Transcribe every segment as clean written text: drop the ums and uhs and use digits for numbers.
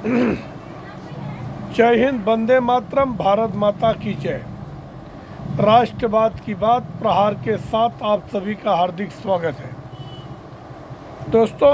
जय हिंद, वंदे मातरम, भारत माता की जय। राष्ट्रवाद की बात प्रहार के साथ आप सभी का हार्दिक स्वागत है। दोस्तों,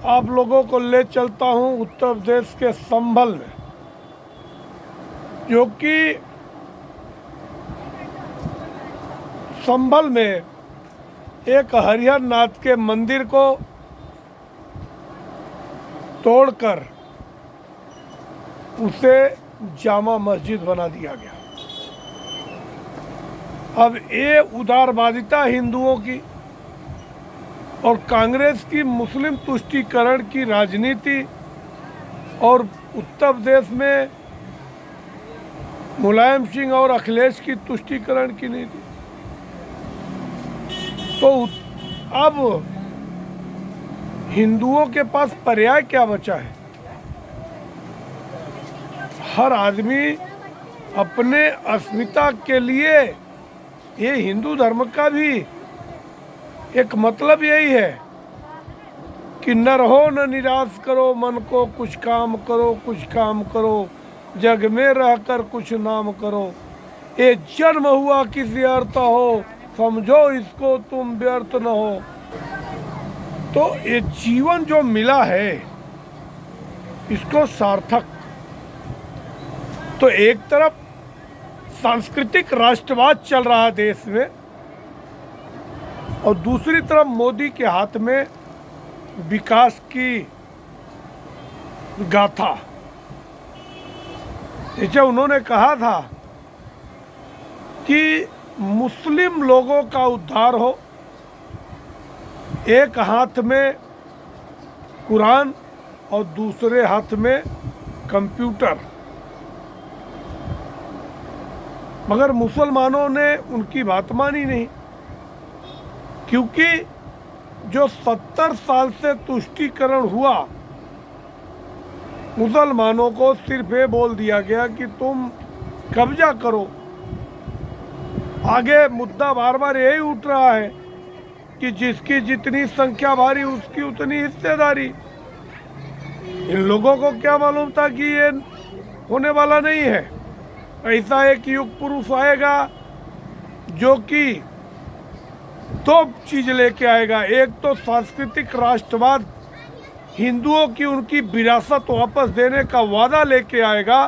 आप लोगों को ले चलता हूं उत्तर प्रदेश के संभल में, जो कि संभल में एक हरिहर नाथ के मंदिर को तोड़कर उसे जामा मस्जिद बना दिया गया। अब ये उदारवादिता हिंदुओं की और कांग्रेस की मुस्लिम तुष्टीकरण की राजनीति और उत्तर प्रदेश में मुलायम सिंह और अखिलेश की तुष्टीकरण की नीति, तो अब हिंदुओं के पास पर्याय क्या बचा है? हर आदमी अपने अस्मिता के लिए, ये हिंदू धर्म का भी एक मतलब यही है कि न रहो न निराश करो मन को, कुछ काम करो, कुछ काम करो, जग में रहकर कुछ नाम करो। ये जन्म हुआ किसी अर्थ हो, समझो इसको तुम व्यर्थ न हो। तो ये जीवन जो मिला है, इसको सार्थक, तो एक तरफ सांस्कृतिक राष्ट्रवाद चल रहा है देश में, और दूसरी तरफ मोदी के हाथ में विकास की गाथा। जैसे उन्होंने कहा था कि मुस्लिम लोगों का उद्धार हो, एक हाथ में कुरान और दूसरे हाथ में कंप्यूटर, मगर मुसलमानों ने उनकी बात मानी नहीं, क्योंकि जो 70 साल से तुष्टीकरण हुआ, मुसलमानों को सिर्फ ये बोल दिया गया कि तुम कब्जा करो। आगे मुद्दा बार बार यही उठ रहा है कि जिसकी जितनी संख्या भारी उसकी उतनी हिस्सेदारी। इन लोगों को क्या मालूम था कि ये होने वाला नहीं है। ऐसा एक युग पुरुष आएगा जो कि दो चीज लेके आएगा, एक तो सांस्कृतिक राष्ट्रवाद, हिंदुओं की उनकी विरासत वापस देने का वादा लेके आएगा,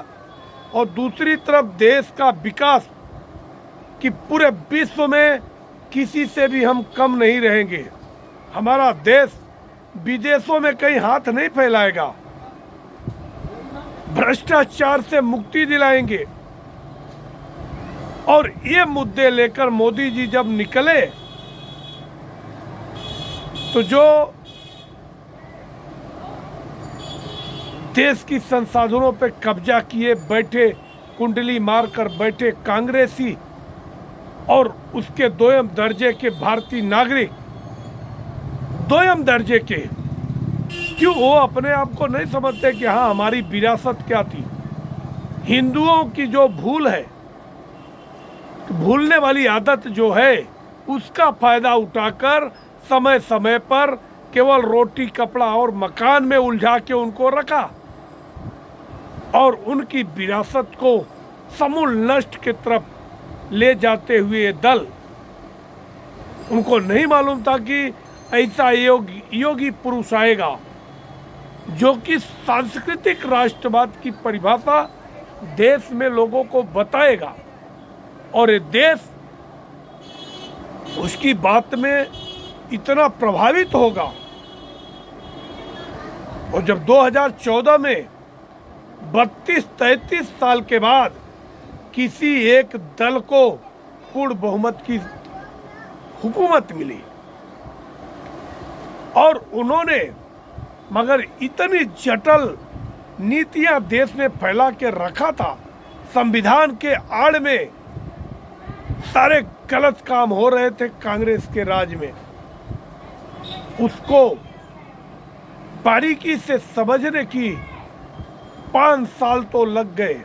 और दूसरी तरफ देश का विकास कि पूरे विश्व में किसी से भी हम कम नहीं रहेंगे। हमारा देश विदेशों में कहीं हाथ नहीं फैलाएगा, भ्रष्टाचार से मुक्ति दिलाएंगे। और ये मुद्दे लेकर मोदी जी जब निकले, तो जो देश की संसाधनों पर कब्जा किए बैठे, कुंडली मारकर बैठे कांग्रेसी और उसके दोयम दर्जे के भारतीय नागरिक, दोयम दर्जे के, क्यों वो अपने आप को नहीं समझते कि हाँ हमारी विरासत क्या थी? हिंदुओं की जो भूल है, भूलने वाली आदत जो है, उसका फायदा उठाकर समय समय पर केवल रोटी कपड़ा और मकान में उलझा के उनको रखा, और उनकी विरासत को समूल नष्ट की तरफ ले जाते हुए दल, उनको नहीं मालूम था कि ऐसा योगी पुरुष आएगा जो कि सांस्कृतिक राष्ट्रवाद की परिभाषा देश में लोगों को बताएगा, और ये देश उसकी बात में इतना प्रभावित होगा। और जब 2014 में 32-33 साल के बाद किसी एक दल को पूर्ण बहुमत की हुकूमत मिली, और उन्होंने मगर इतनी जटिल नीतियां देश में फैला के रखा था, संविधान के आड़ में सारे गलत काम हो रहे थे कांग्रेस के राज में, उसको बारीकी से समझने की 5 साल तो लग गए।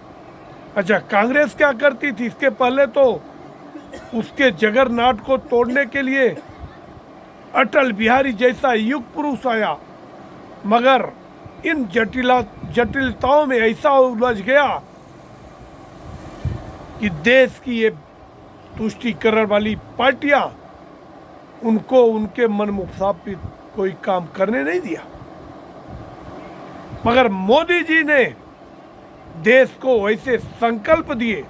अच्छा, कांग्रेस क्या करती थी? इसके पहले तो उसके जगरनाट को तोड़ने के लिए अटल बिहारी जैसा युग पुरुष आया, मगर इन जटिलताओं में ऐसा उलझ गया कि देश की ये तुष्टीकरण वाली पार्टियां उनको उनके मन मुताबिक कोई काम करने नहीं दिया। मगर मोदी जी ने देश को ऐसे संकल्प दिए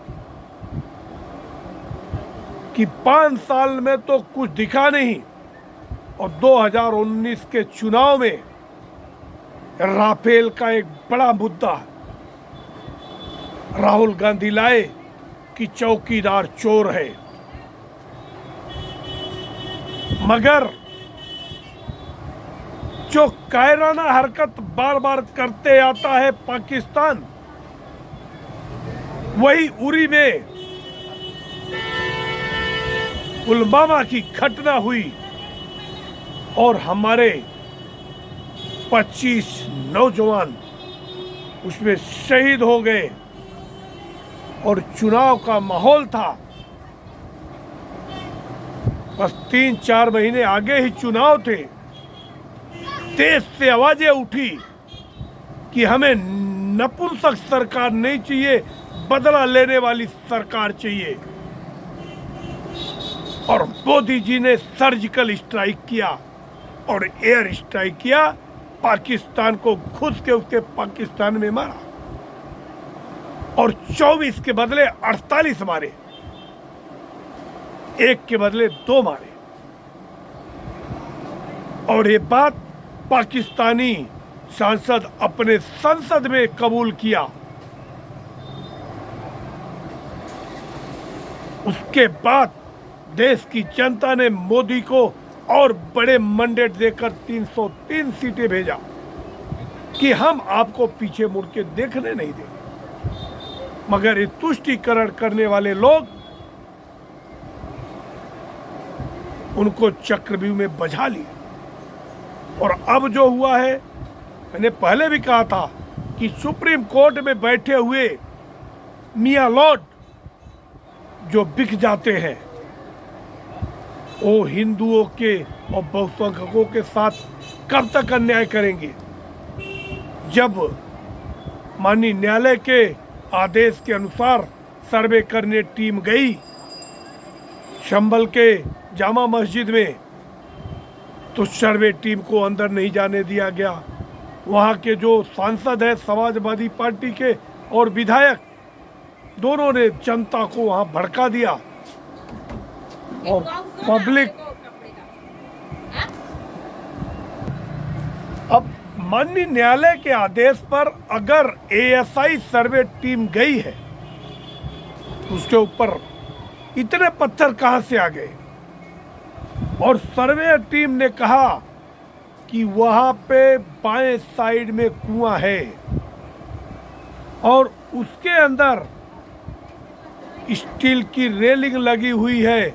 कि 5 साल में तो कुछ दिखा नहीं, और 2019 के चुनाव में राफेल का एक बड़ा मुद्दा राहुल गांधी लाए कि चौकीदार चोर है। मगर जो कायराना हरकत बार बार करते आता है पाकिस्तान, वही उरी में पुलवामा की घटना हुई और हमारे 25 नौजवान उसमें शहीद हो गए, और चुनाव का माहौल था। बस 3-4 महीने आगे ही चुनाव थे। देश से आवाजें उठी कि हमें नपुंसक सरकार नहीं चाहिए, बदला लेने वाली सरकार चाहिए। और मोदी जी ने सर्जिकल स्ट्राइक किया और एयर स्ट्राइक किया, पाकिस्तान को घुस के उसके पाकिस्तान में मारा, और 24 के बदले 48 मारे, 1 के बदले 2 मारे। और ये बात पाकिस्तानी सांसद अपने संसद में कबूल किया। उसके बाद देश की जनता ने मोदी को और बड़े मैंडेट देकर 303 सीटें भेजा कि हम आपको पीछे मुड़ के देखने नहीं देंगे। मगर ये तुष्टीकरण करने वाले लोग उनको चक्रव्यूह में बझा लिए। और अब जो हुआ है, मैंने पहले भी कहा था कि सुप्रीम कोर्ट में बैठे हुए मियां लॉर्ड जो बिक जाते हैं, वो हिंदुओं के और बहुसंख्यकों के साथ कब तक अन्याय करेंगे। जब माननीय न्यायालय के आदेश के अनुसार सर्वे करने टीम गई शंबल के जामा मस्जिद में, तो सर्वे टीम को अंदर नहीं जाने दिया गया। वहाँ के जो सांसद हैं समाजवादी पार्टी के और विधायक, दोनों ने जनता को वहाँ भड़का दिया और पब्लिक। अब माननीय न्यायालय के आदेश पर अगर एएसआई सर्वे टीम गई है, उसके ऊपर इतने पत्थर कहां से आ गए। और सर्वे टीम ने कहा कि वहां पे बाएं साइड में कुआं है और उसके अंदर स्टील की रेलिंग लगी हुई है,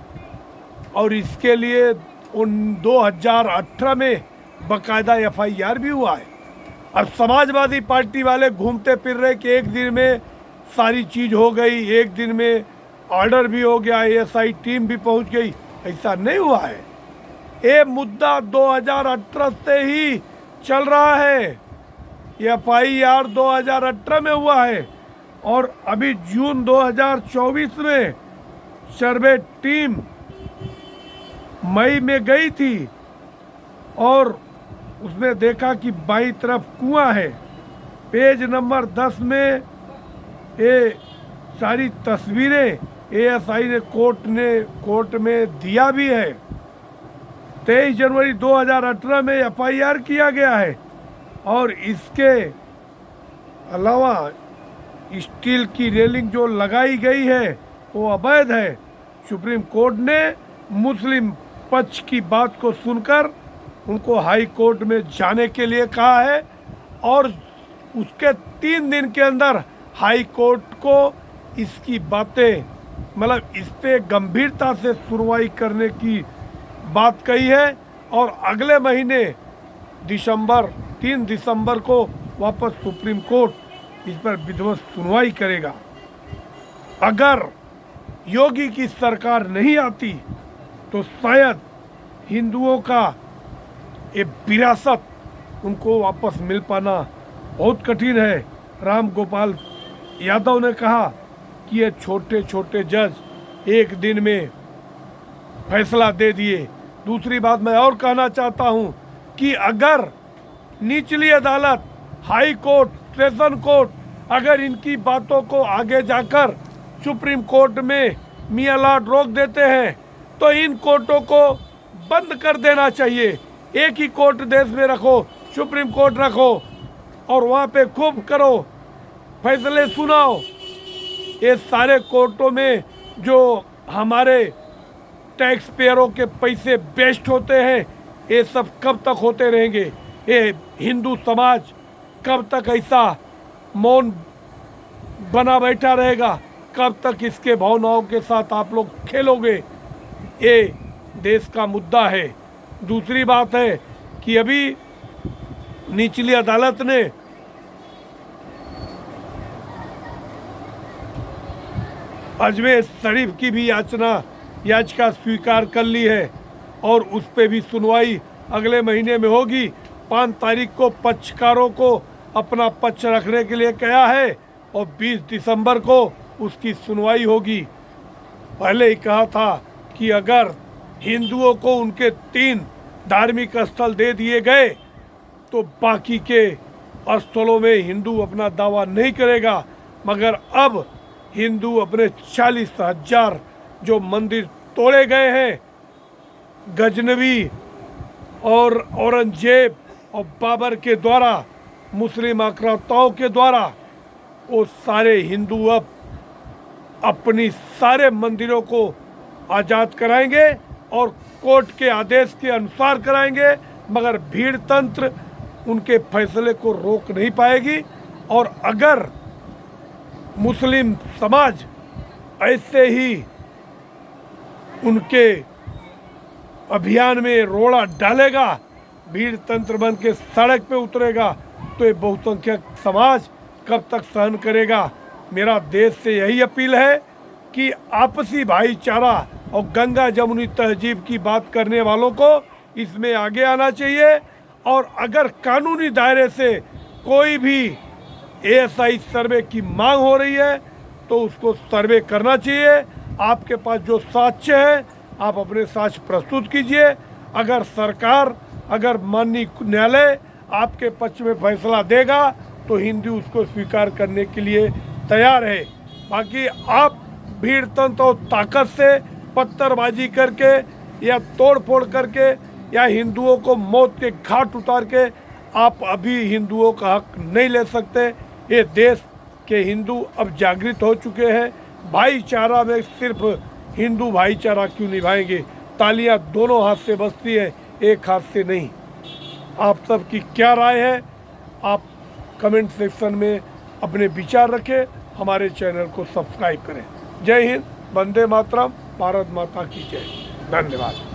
और इसके लिए 2018 में बकायदा एफआईआर भी हुआ है। और समाजवादी पार्टी वाले घूमते फिर रहे कि एक दिन में सारी चीज हो गई, एक दिन में ऑर्डर भी हो गया, एएसआई टीम भी पहुंच गई। ऐसा नहीं हुआ है। ये मुद्दा 2018 से ही चल रहा है। एफआईआर 2018 में हुआ है और अभी जून 2024 में सर्वे टीम मई में गई थी और उसने देखा कि बाईं तरफ कुआं है। पेज नंबर 10 में ये सारी तस्वीरें एएसआई ने कोर्ट में दिया भी है। 23 जनवरी 2018 में एफआईआर किया गया है और इसके अलावा स्टील की रेलिंग जो लगाई गई है वो अवैध है। सुप्रीम कोर्ट ने मुस्लिम पक्ष की बात को सुनकर उनको हाई कोर्ट में जाने के लिए कहा है और उसके 3 दिन के अंदर हाई कोर्ट को इसकी बातें मतलब इस पे गंभीरता से सुनवाई करने की बात कही है और अगले महीने 3 दिसंबर को वापस सुप्रीम कोर्ट इस पर विधिवत सुनवाई करेगा। अगर योगी की सरकार नहीं आती तो शायद हिंदुओं का ये विरासत उनको वापस मिल पाना बहुत कठिन है। राम गोपाल यादव ने कहा कि ये छोटे छोटे जज एक दिन में फैसला दे दिए। दूसरी बात मैं और कहना चाहता हूँ कि अगर निचली अदालत, हाई कोर्ट, सेशन कोर्ट अगर इनकी बातों को आगे जाकर सुप्रीम कोर्ट में मियाँ लॉर्ड रोक देते हैं तो इन कोर्टों को बंद कर देना चाहिए। एक ही कोर्ट देश में रखो, सुप्रीम कोर्ट रखो, और वहाँ पे खूब करो, फैसले सुनाओ। ये सारे कोर्टों में जो हमारे टैक्स पेयरों के पैसे वेस्ट होते हैं, ये सब कब तक होते रहेंगे? ये हिंदू समाज कब तक ऐसा मौन बना बैठा रहेगा? कब तक इसके भावनाओं के साथ आप लोग खेलोगे? ये देश का मुद्दा है। दूसरी बात है कि अभी निचली अदालत ने अजमेर शरीफ की भी याचिका स्वीकार कर ली है और उस पर भी सुनवाई अगले महीने में होगी। 5 तारीख को पक्षकारों को अपना पक्ष रखने के लिए कहा है और 20 दिसंबर को उसकी सुनवाई होगी। पहले ही कहा था कि अगर हिंदुओं को उनके 3 धार्मिक स्थल दे दिए गए तो बाकी के स्थलों में हिंदू अपना दावा नहीं करेगा, मगर अब हिंदू अपने 40,000 जो मंदिर तोड़े गए हैं, गजनवी और औरंगजेब और बाबर के द्वारा, मुस्लिम आक्रांताओं के द्वारा, वो सारे हिंदू अब अपनी सारे मंदिरों को आज़ाद कराएंगे और कोर्ट के आदेश के अनुसार कराएंगे, मगर भीड़ तंत्र उनके फैसले को रोक नहीं पाएगी। और अगर मुस्लिम समाज ऐसे ही उनके अभियान में रोड़ा डालेगा, भीड़ तंत्र बन के सड़क पे उतरेगा, तो ये बहुसंख्यक समाज कब तक सहन करेगा? मेरा देश से यही अपील है कि आपसी भाईचारा और गंगा जमुनी तहजीब की बात करने वालों को इसमें आगे आना चाहिए। और अगर कानूनी दायरे से कोई भी ASI सर्वे की मांग हो रही है तो उसको सर्वे करना चाहिए। आपके पास जो साक्ष्य है आप अपने साक्ष्य प्रस्तुत कीजिए। अगर सरकार, अगर माननीय न्यायालय आपके पक्ष में फैसला देगा तो हिंदू उसको स्वीकार करने के लिए तैयार है। बाकी आप भीड़ तंत्र और ताकत से पत्थरबाजी करके या तोड़ फोड़ करके या हिंदुओं को मौत के घाट उतार के आप अभी हिंदुओं का हक नहीं ले सकते। ये देश के हिंदू अब जागृत हो चुके हैं। भाईचारा में सिर्फ हिंदू भाईचारा क्यों निभाएंगे? तालियां दोनों हाथ से बजती है, एक हाथ से नहीं। आप सबकी क्या राय है? आप कमेंट सेक्शन में अपने विचार रखें। हमारे चैनल को सब्सक्राइब करें। जय हिंद, वंदे मातरम, भारत माता की जय। धन्यवाद।